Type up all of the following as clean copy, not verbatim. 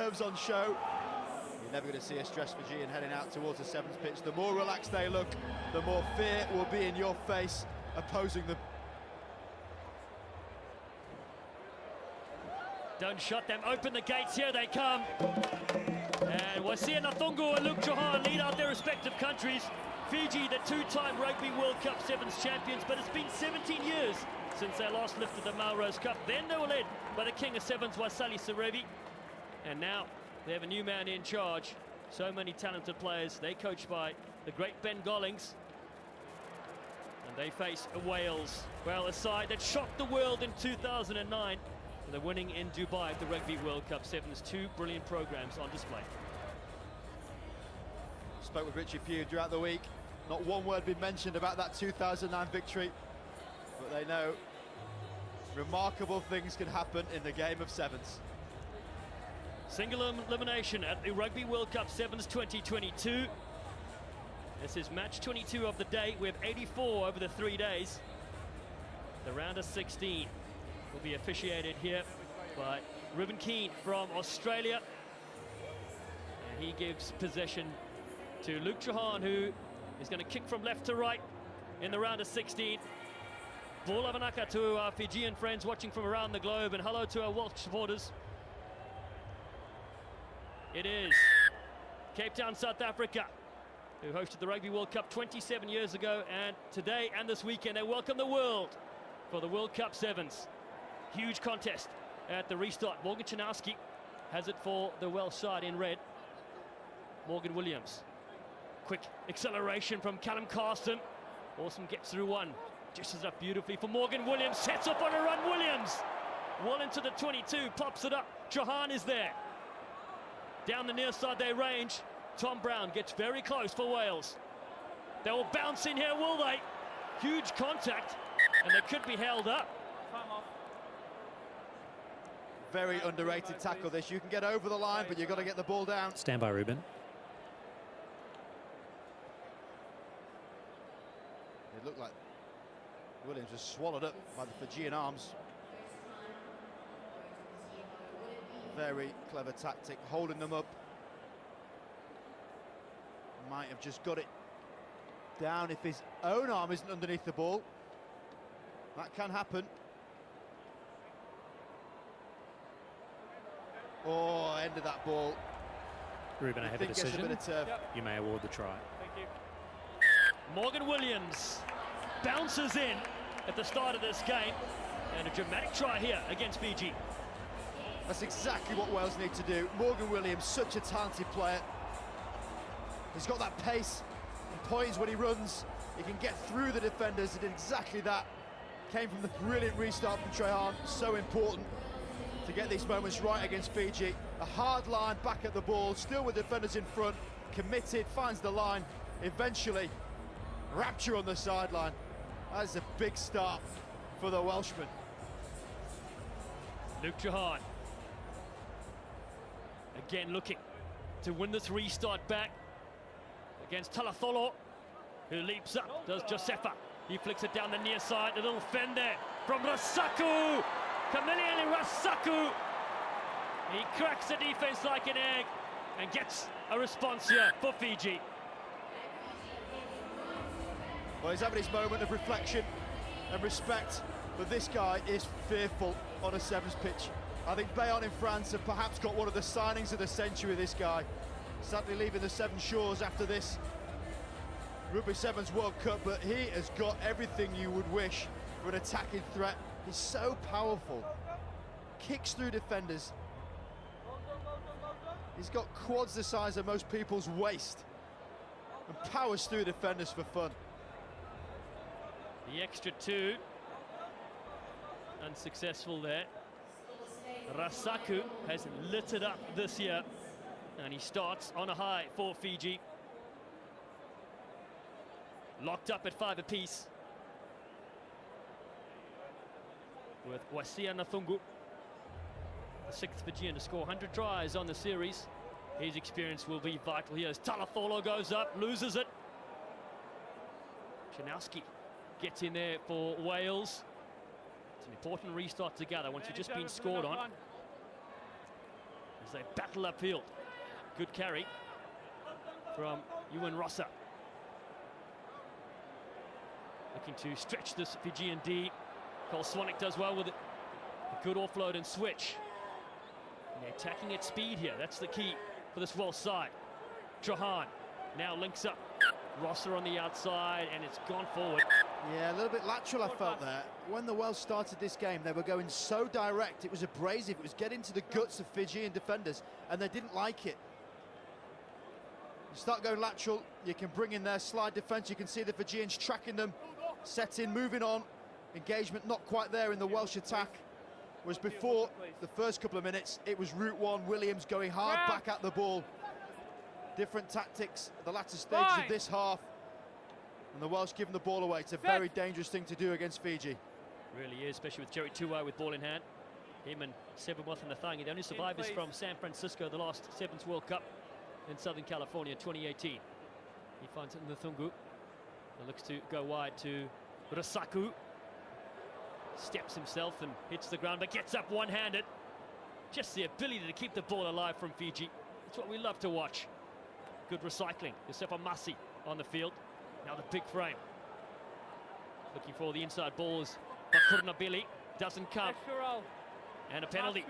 nerves on show. You're never going to see a stressed Fijian heading out towards the sevens pitch. The more relaxed they look, the more fear will be in your face opposing them. Don't shut them, open the gates, here they come. And Wasia Nathungu and Luke Johan lead out their respective countries. Fiji, the two-time Rugby World Cup Sevens champions, but it's been 17 years since they last lifted the Melrose Cup. Then they were led by the king of sevens, Wasali Serevi. And now they have a new man in charge. So many talented players. They coached by the great Ben Gollings. And they face Wales. Well, a side that shocked the world in 2009. They're winning in Dubai at the Rugby World Cup Sevens. Two brilliant programs on display. Spoke with Richie Pugh throughout the week. Not one word been mentioned about that 2009 victory, but they know remarkable things can happen in the game of sevens. Single elimination at the Rugby World Cup Sevens 2022. This is match 22 of the day. We have 84 over the 3 days. The round of 16 will be officiated here by Ruben Keane from Australia. And he gives possession to Luke Johan, who is going to kick from left to right in the round of 16. Bula vanaka to our Fijian friends watching from around the globe, and hello to our Welsh supporters. It is Cape Town, South Africa, who hosted the Rugby World Cup 27 years ago, and today and this weekend they welcome the world for the World Cup Sevens. Huge contest at the restart. Morgan Chanowski has it for the Welsh side in red. Morgan Williams. Quick acceleration from Callum Carson. Awesome gets through one. Dishes up beautifully for Morgan Williams. Sets up on a run. Williams well into the 22. Pops it up. Johan is there. Down the near side they range. Tom Brown gets very close for Wales. They will bounce in here, will they? Huge contact, and they could be held up. Very underrated tackle this. You can get over the line, but you've got to get the ball down. Stand by, Ruben. It looked like Williams was swallowed up by the Fijian arms. Very clever tactic, holding them up. Might have just got it down if his own arm isn't underneath the ball. That can happen. Oh, end of that ball. Ruben, I have a decision. Yep. You may award the try. Thank you. Morgan Williams bounces in at the start of this game, and a dramatic try here against Fiji. That's exactly what Wales need to do. Morgan Williams, such a talented player. He's got that pace and poise when he runs. He can get through the defenders. He did exactly that. Came from the brilliant restart from Trehan. So important to get these moments right against Fiji. A hard line back at the ball, still with defenders in front. Committed, finds the line. Eventually, rapture on the sideline. That's a big start for the Welshman. Luke Johan. Again looking to win this restart back against Talatholo, who leaps up, does Josefa. He flicks it down the near side, a little fend there from Rasaku. Kamiliani Rasaku. He cracks the defense like an egg and gets a response here for Fiji. Well, he's having his moment of reflection and respect, but this guy is fearful on a sevens pitch. I think Bayonne in France have perhaps got one of the signings of the century, this guy. Sadly leaving the Seven Shores after this Rugby Sevens World Cup, but he has got everything you would wish for an attacking threat. He's so powerful. Kicks through defenders. He's got quads the size of most people's waist and powers through defenders for fun. The extra two. Unsuccessful there. Rasaku has lit it up this year, and he starts on a high for Fiji. Locked up at 5 apiece with Wasia Nathungu, the 6th Fijian to score 100 tries on the series. His experience will be vital here as Talatholo goes up, loses it. Chanowski gets in there for Wales. It's an important restart together once you've just been scored on. as they battle upfield. Good carry from Ewan Rossa. Looking to stretch this Fijian D. Cole Swanek does well with it. A good offload and switch. And they're attacking at speed here. That's the key for this Welsh side. Trahan now links up. Rossa on the outside, and it's gone forward. Yeah, a little bit lateral, I felt there. When the Welsh started this game, they were going so direct. It was abrasive. It was getting to the guts of Fijian defenders, and they didn't like it. You start going lateral, you can bring in their slide defence. You can see the Fijians tracking them, setting, moving on. Engagement not quite there in the Welsh attack. Whereas before, the first couple of minutes, it was route one, Williams going hard back at the ball. Different tactics at the latter stages of this half. And the Welsh giving the ball away. It's a very dangerous thing to do against Fiji. Really is, especially with Jerry Tuwai with ball in hand. Him and Sevenworth and Nathangi, the only survivors from San Francisco, the last Sevens World Cup in Southern California 2018. He finds it in the Thungu. It looks to go wide to Rasaku. Steps himself and hits the ground, but gets up one-handed. Just the ability to keep the ball alive from Fiji. It's what we love to watch. Good recycling. Yosefa Masi on the field. Now the big frame. Looking for the inside balls. But Kurnabili doesn't come. And a penalty.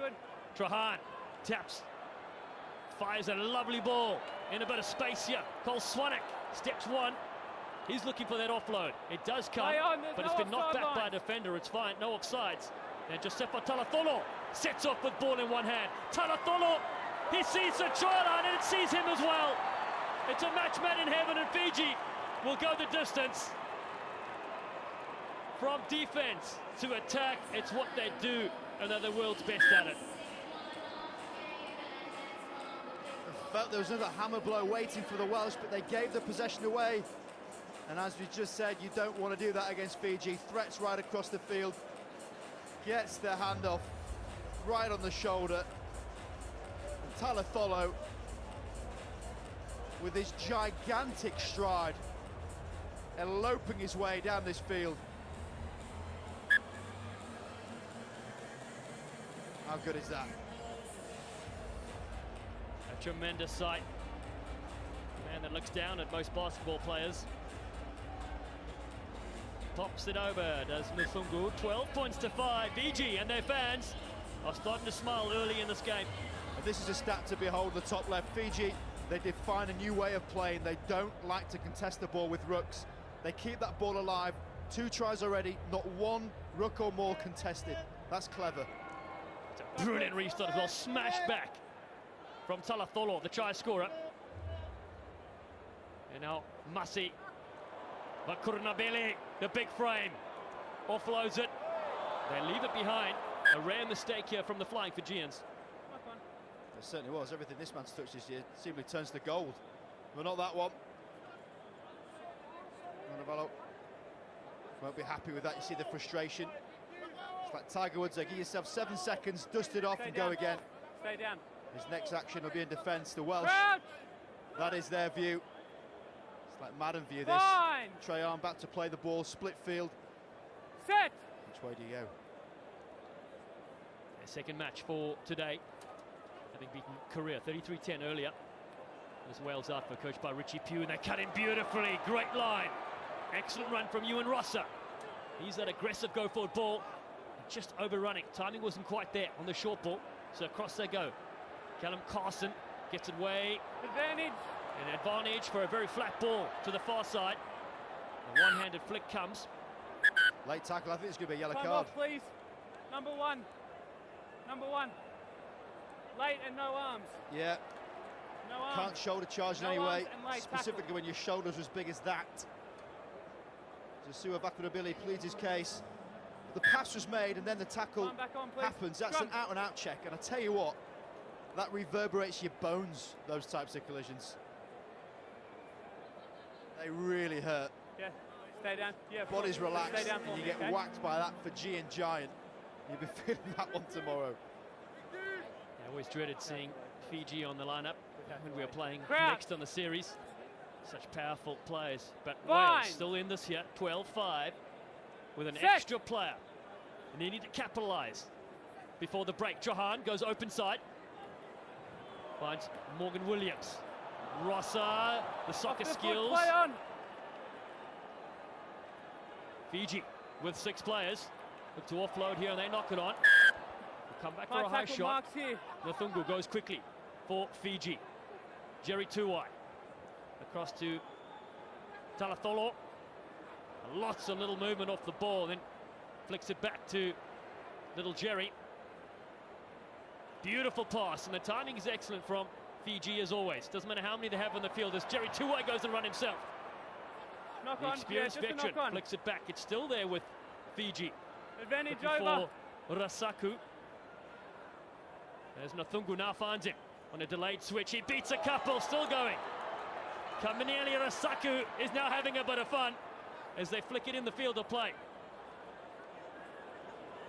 Trahan taps. Fires a lovely ball in a bit of space here. Cole Swanek steps one. He's looking for that offload. It does come, but it's been knocked back by a defender. It's fine, no offsides. And Josefa Talatholo sets off with ball in one hand. Talatholo, he sees the try line and it sees him as well. It's a match made in heaven, and Fiji will go the distance. From defense to attack, it's what they do, and they're the world's best at it. I felt there was another hammer blow waiting for the Welsh, but they gave the possession away. And as we just said, you don't want to do that against Fiji. Threats right across the field. Gets the hand off right on the shoulder. And Talatholo, with his gigantic stride, eloping his way down this field. How good is that? A tremendous sight. A man that looks down at most basketball players. Pops it over, does Mufungu. 12 points to 5. Fiji and their fans are starting to smile early in this game. And this is a stat to behold, the top left. Fiji, they define a new way of playing. They don't like to contest the ball with rucks. They keep that ball alive. 2 tries already, not one ruck or more contested. That's clever. It's a brilliant restart as well. Smashed back from Talatholo, the try scorer. And now Masi. But Kurnabili, the big frame, offloads it. They leave it behind. A rare mistake here from the flying Fijians. It certainly was. Everything this man's touched this year seemingly turns to gold. But not that one. Montevallo won't be happy with that. You see the frustration. It's like Tiger Woods. Give yourself 7 seconds, dust it off and go again. Stay down. His next action will be in defence. The Welsh, that is their view. It's like Madden view this. Trahan back to play the ball, split field. Set. Which way do you go? Their second match for today, having beaten Korea 33-10 earlier. As Wales outfit coached by Richie Pugh, and they cut in beautifully. Great line. Excellent run from Ewan Rossa. He's that aggressive go-forward ball. Just overrunning. Timing wasn't quite there on the short ball. So across they go. Callum Carson gets it way. Advantage. An advantage for a very flat ball to the far side. A one-handed flick comes. Late tackle. I think it's going to be a yellow Time card. off, please. Number one. Number one. Late and no arms. Yeah. No arms. Can't shoulder charge in No any way, arms and late specifically tackle. when your shoulders are as big as that. Jasua Bakurabili pleads his case. The pass was made and then the tackle Back on, please. happens. That's Scrum. an out-and-out check, and I tell you what, that reverberates your bones, those types of collisions. They really hurt. Yeah. Stay down. Yeah. Body's relaxed, Stay down for and you me, get okay? whacked by that Fijian giant. You'll be feeling that one tomorrow. I always dreaded seeing Fiji on the lineup when we were playing Crowd. next on the series. Such powerful players. But Fine. Wales still in this here, 12-5, with an Set. extra player. And they need to capitalise before the break. Trahan goes open side. Finds Morgan Williams. Rossa, the soccer skills. Play on. Fiji with 6 players. Look to offload here and they knock it on. Come back for a high shot. Nathungu goes quickly for Fiji. Jerry Tuwai across to Talatholo. Lots of little movement off the ball, then flicks it back to little Jerry. Beautiful pass, and the timing is excellent from Fiji as always. Doesn't matter how many they have on the field, as Jerry Tuwai goes and run himself. Knock The on, experienced just a veteran knock on. flicks it back. It's still there with Fiji. Advantage Looking over. for Rasaku. There's Nathungu, now finds him on a delayed switch. He beats a couple, still going. Kamineli Rasaku is now having a bit of fun as they flick it in the field of play.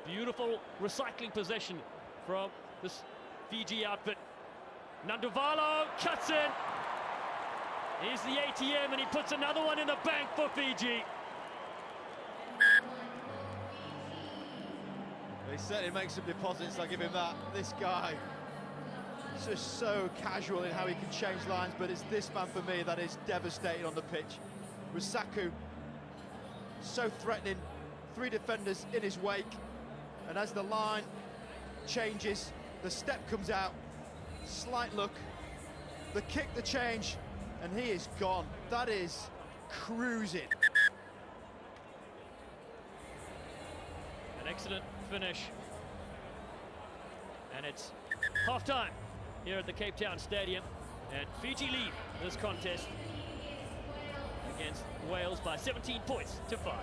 Beautiful recycling possession from this Fiji outfit. Nanduvalo cuts in. Here's the ATM and he puts another one in the bank for Fiji. He certainly makes some deposits, I'll give him that. This guy is just so casual in how he can change lines, but it's this man for me that is devastating on the pitch. Rasaku, so threatening, 3 defenders in his wake, and as the line changes, the step comes out, slight look, the kick, the change, and he is gone. That is cruising. An excellent finish. And it's half-time here at the Cape Town Stadium, and Fiji lead this contest against Wales by 17 points to 5.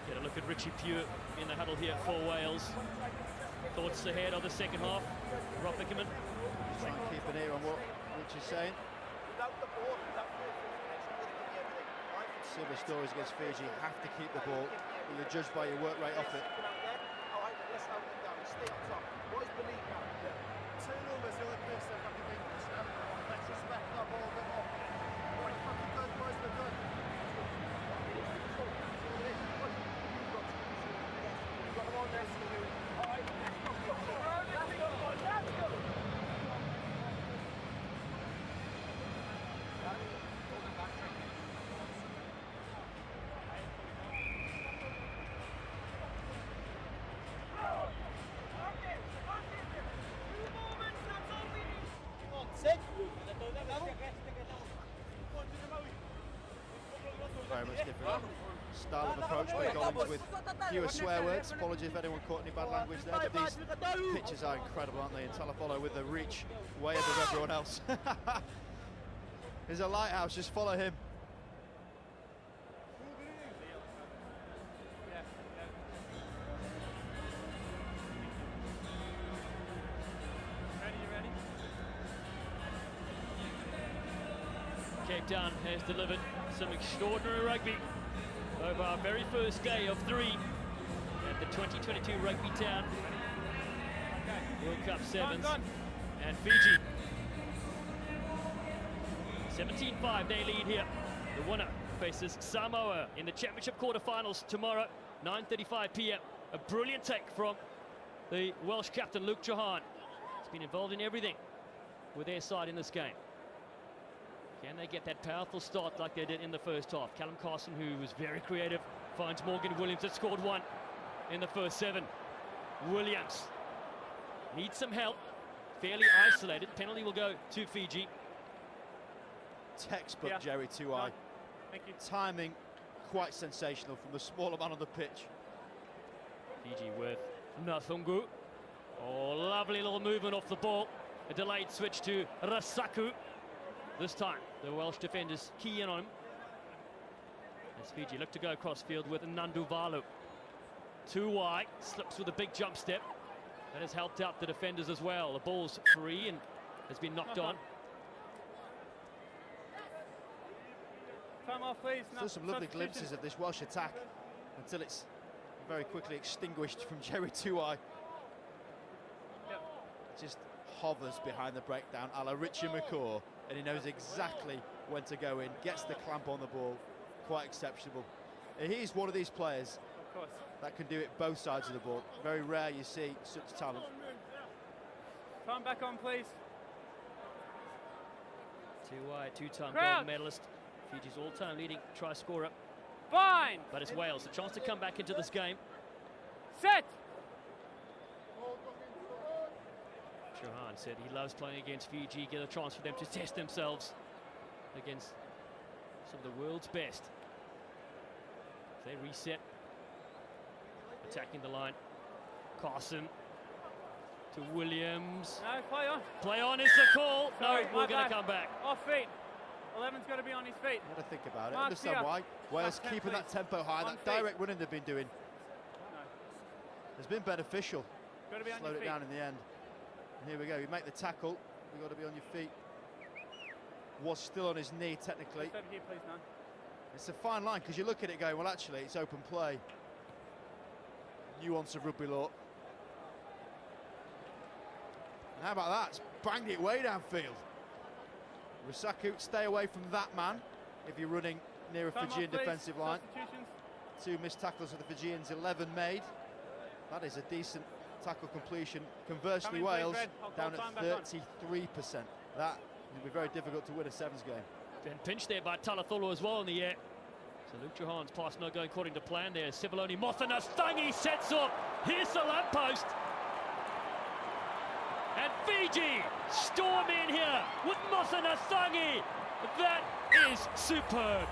Get a look at Richie Pugh in the huddle here for Wales. Thoughts ahead of the second half. Rob Bickerman. Try and keep an ear on what Rich is saying. Silver stories against Fiji, have to keep the ball, but you're judged by your work rate off it. Very much different style of approach by Gollings with fewer swear words. Apologies if anyone caught any bad language there, but these pitches are incredible, aren't they? And Talatholo with the reach way above everyone else. There's a lighthouse, just follow him. Cape Town has delivered some extraordinary rugby over our very first day of 3 at the 2022 Rugby Town World Cup 7s. And Fiji 17-5, they lead here. The winner faces Samoa in the championship quarterfinals tomorrow, 9:35 p.m. A brilliant take from the Welsh captain Luke Johan. He's been involved in everything with their side in this game. Can they get that powerful start like they did in the first half? Callum Carson, who was very creative, finds Morgan Williams that scored 1 in the first 7. Williams needs some help, fairly isolated. Penalty will go to Fiji. Textbook Jerry Tuwai. Thank you. Timing quite sensational from the smaller man on the pitch. Fiji with Nathungu. Oh, lovely little movement off the ball. A delayed switch to Rasaku. This time, the Welsh defenders key in on him. As Fiji look to go across field with Nanduvalo. Tuwai slips with a big jump step. That has helped out the defenders as well. The ball's free and has been knocked on. Time off, please. Still some lovely glimpses of this Welsh attack until it's very quickly extinguished from Jerry Tuwai. Just hovers behind the breakdown a la Richie McCaw, and he knows exactly when to go in, gets the clamp on the ball. Quite exceptional. He's one of these players Of course. that can do it both sides of the ball. Very rare you see such talent. Time back on, please. Too wide, two-time Crowd. gold medalist. Fiji's all-time leading try scorer. Fine. But it's Wales, a chance to come back into this game. Set. Johan said he loves playing against Fiji, get a chance for them to test themselves against some of the world's best. They reset, attacking the line. Carson to Williams. No, play on. Play on is the call. Sorry, No, my we're going bad. to come back. Off feet. 11's got to be on his feet. What to think about it. Mark Understand here. why. Wales Back keeping ten, that tempo high. On That feet. direct running they've been doing No. has been beneficial. Got to be on Slowed your it feet. down in the end. And here we go. You make the tackle. You've got to be on your feet. Was still on his knee technically. Just over here, please, none. It's a fine line because you look at it going, well, actually, it's open play. Nuance of rugby law. And how about that? It's banged it way downfield. Rusaku, stay away from that man if you're running near a Time off, Fijian please. defensive line. Substitutions. 2 missed tackles for the Fijians, 11 made. That is a decent tackle completion. Conversely, Come in, please, Wales Red. I'll down call at time back on. 33%. That will be very difficult to win a sevens game. And pinched there by Talatholo as well in the air. So Luke Johan's pass not going according to plan there. Sivaloni Mothana Stangi sets up. Here's the lamppost. And Fiji storm in here with Mothana Stangi. That is superb.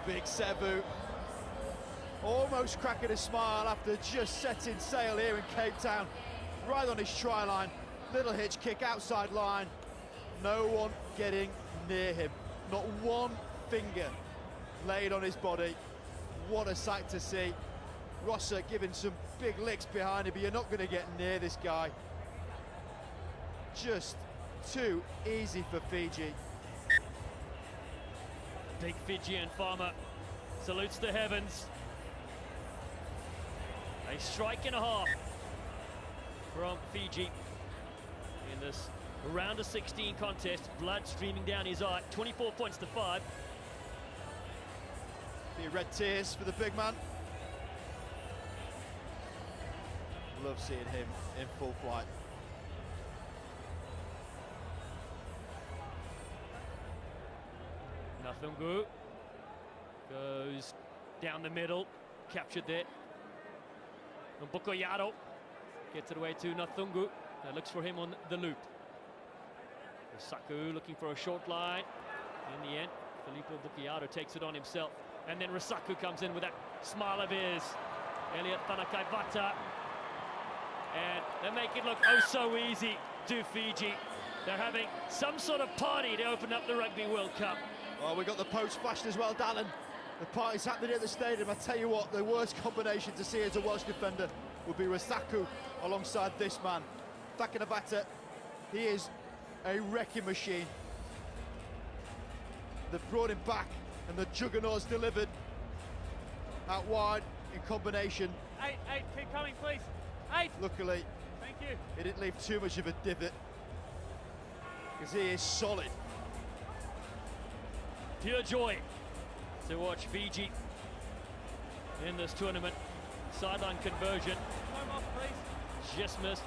Big Sevu almost cracking a smile after just setting sail here in Cape Town. Right on his try line. Little hitch kick outside line. No one getting near him. Not one finger laid on his body. What a sight to see. Rosser giving some big licks behind him, but you're not going to get near this guy. Just too easy for Fiji. Big Fijian farmer salutes the heavens. A strike and a half from Fiji in this round of 16 contest. Blood streaming down his eye. 24 points to 5. The red tears for the big man. Love seeing him in full flight. Nathungu goes down the middle, captured there. And Bukoyaro gets it away to Nathungu. Now looks for him on the loop. Rusaku looking for a short line. In the end, Filippo Bukoyaro takes it on himself. And then Rusaku comes in with that smile of his. Elliot Tanakaivata. And they make it look oh so easy to Fiji. They're having some sort of party to open up the Rugby World Cup. Oh, we got the post flashed as well, Dallin. The party's happening at the stadium. I tell you what, the worst combination to see as a Welsh defender would be Rusaku alongside this man. Takanabata, he is a wrecking machine. They've brought him back and the juggernaut's delivered out wide in combination. 8, keep coming, please. 8. Luckily, Thank you. he didn't leave too much of a divot because he is solid. Pure joy to watch Fiji in this tournament. Sideline conversion Time off, please. just missed.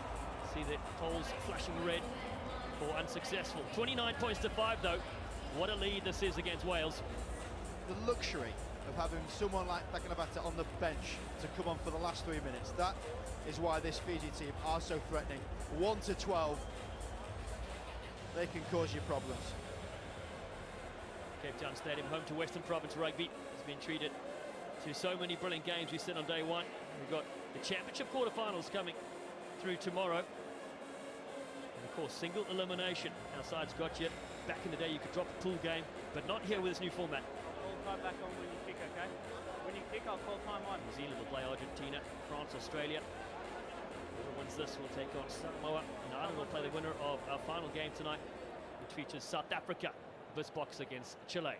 See the poles flashing red for unsuccessful. 29 points to 5 though. What a lead this is against Wales. The luxury of having someone like Takanabata on the bench to come on for the last 3 minutes. That is why this Fiji team are so threatening. 1 to 12, they can cause you problems. Cape Town Stadium, home to Western Province Rugby, has been treated to so many brilliant games. We said on day one, we've got the championship quarterfinals coming through tomorrow. And of course, single elimination. Our side's got you. Back in the day, you could drop a pool game, but not here with this new format. Call time back on when you kick, okay? When you kick, I'll call time on. New Zealand will play Argentina, France, Australia. Whoever wins this will take on Samoa, and Ireland will play the winner of our final game tonight, which features South Africa. This box against Chile.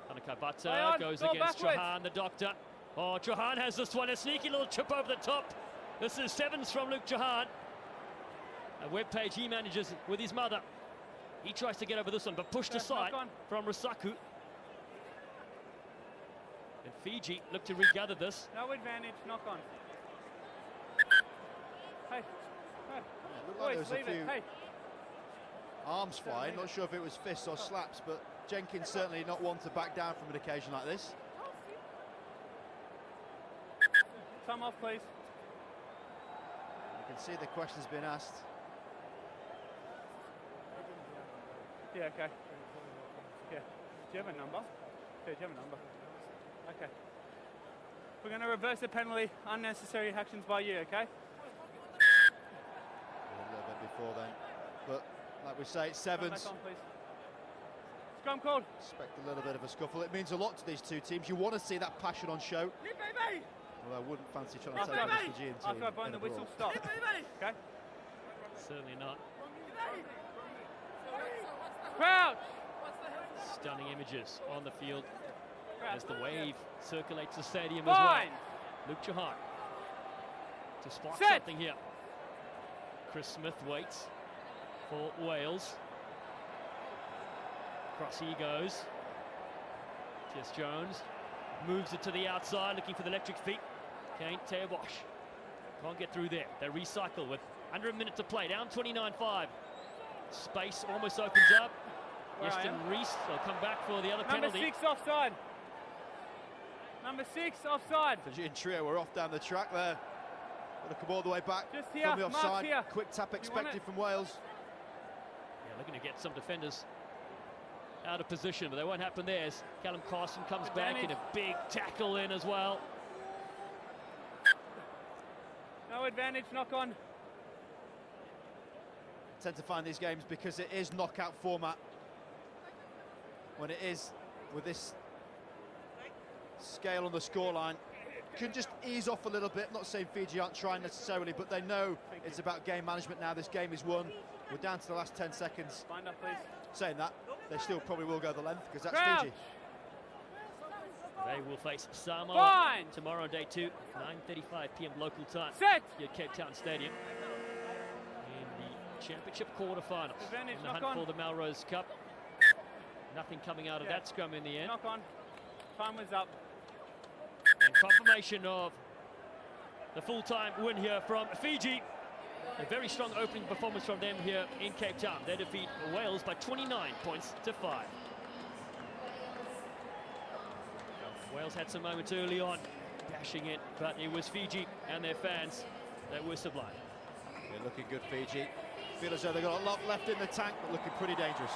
Tanakaibata goes go against backwards. Trahan, the doctor. Oh, Trahan has this one, a sneaky little chip over the top. This is 7s from Luke Trahan. A webpage he manages with his mother. He tries to get over this one, but pushed Yeah, aside knock on. from Rusaku. And Fiji look to regather this. No advantage, knock on. Hey, hey. Looked like there Boys, was a leave it. few Hey, arms flying. Not sure if it was fists or slaps, but Jenkins certainly not one to back down from an occasion like this. time off, please. You can see the questions being asked. Yeah, okay. Yeah. Do you have a number? Yeah, do you have a number? Okay. We're going to reverse the penalty, unnecessary actions by you, okay? A little bit before then, but like we say, it's Come sevens. back on, please. Scrum called. Expect a little bit of a scuffle. It means a lot to these two teams. You want to see that passion on show. Well, I wouldn't fancy trying to take on the Fijian team. After I blow in the a whistle, brawl. stop. Okay? Certainly not. Crouch! Stunning images on the field Crouch. as the wave circulates the stadium as Fine! well. Luke Chahar to spark Set. something here. Chris Smith waits for Wales. Cross he goes. Jess Jones moves it to the outside, looking for the electric feet. Kane Teobosh can't get through there. They recycle with under a minute to play, down 29-5. Space almost opens up. Where I Easton am. Reese will come back for the other Number penalty. 6 offside. Number 6 offside. Fijian trio were off down the track there. Got to come all the way back Just here, from the mark offside. here. Quick tap You want expected it? from Wales. Yeah, looking to get some defenders out of position, but that won't happen there as Callum Carson comes back in a big tackle in as well. No advantage, knock on. Tend to find these games because it is knockout format. When it is with this scale on the scoreline, can just ease off a little bit. Not saying Fiji aren't trying necessarily, but they know it's about game management now. This game is won. We're down to the last 10 seconds. Bind up, please. Saying that, they still probably will go the length because that's Crouch. Fiji. They will face Samoa Fine. tomorrow on day 2, 9:35 p.m. local time Set. here at Cape Town Stadium in the championship quarterfinals. Advantage, In the knock hunt on. for the Melrose Cup. Nothing coming out of Yeah. that scrum in the end. Knock on. Time was up. And confirmation of the full-time win here from Fiji. A very strong opening performance from them here in Cape Town. They defeat Wales by 29 points to 5. Wales had some moments early on, dashing it, but it was Fiji and their fans that were sublime. They're looking good, Fiji. Feel as though they've got a lot left in the tank, but looking pretty dangerous.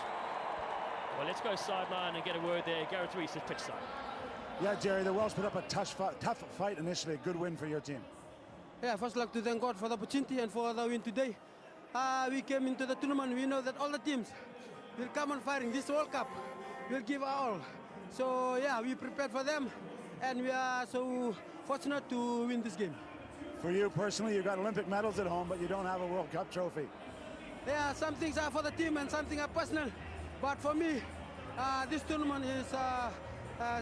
Well, let's go sideline and get a word there. Gareth Reese is pitch side. Yeah, Jerry, the Welsh put up a tough fight initially. A good win for your team. Yeah, first like to thank God for the opportunity and for the win today. We came into the tournament, we know that all the teams will come on firing. This World Cup will give our all. So yeah, we prepared for them and we are so fortunate to win this game. For you personally, you got Olympic medals at home, but you don't have a World Cup trophy. Yeah, some things are for the team and some things are personal. But for me, this tournament is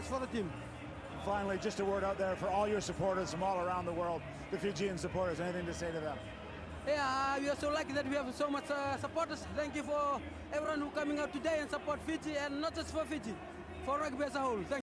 for the team. Finally, just a word out there for all your supporters from all around the world, the Fijian supporters. Anything to say to them? Yeah, we are so lucky that we have so much supporters. Thank you for everyone who coming out today and support Fiji, and not just for Fiji, for rugby as a whole. Thank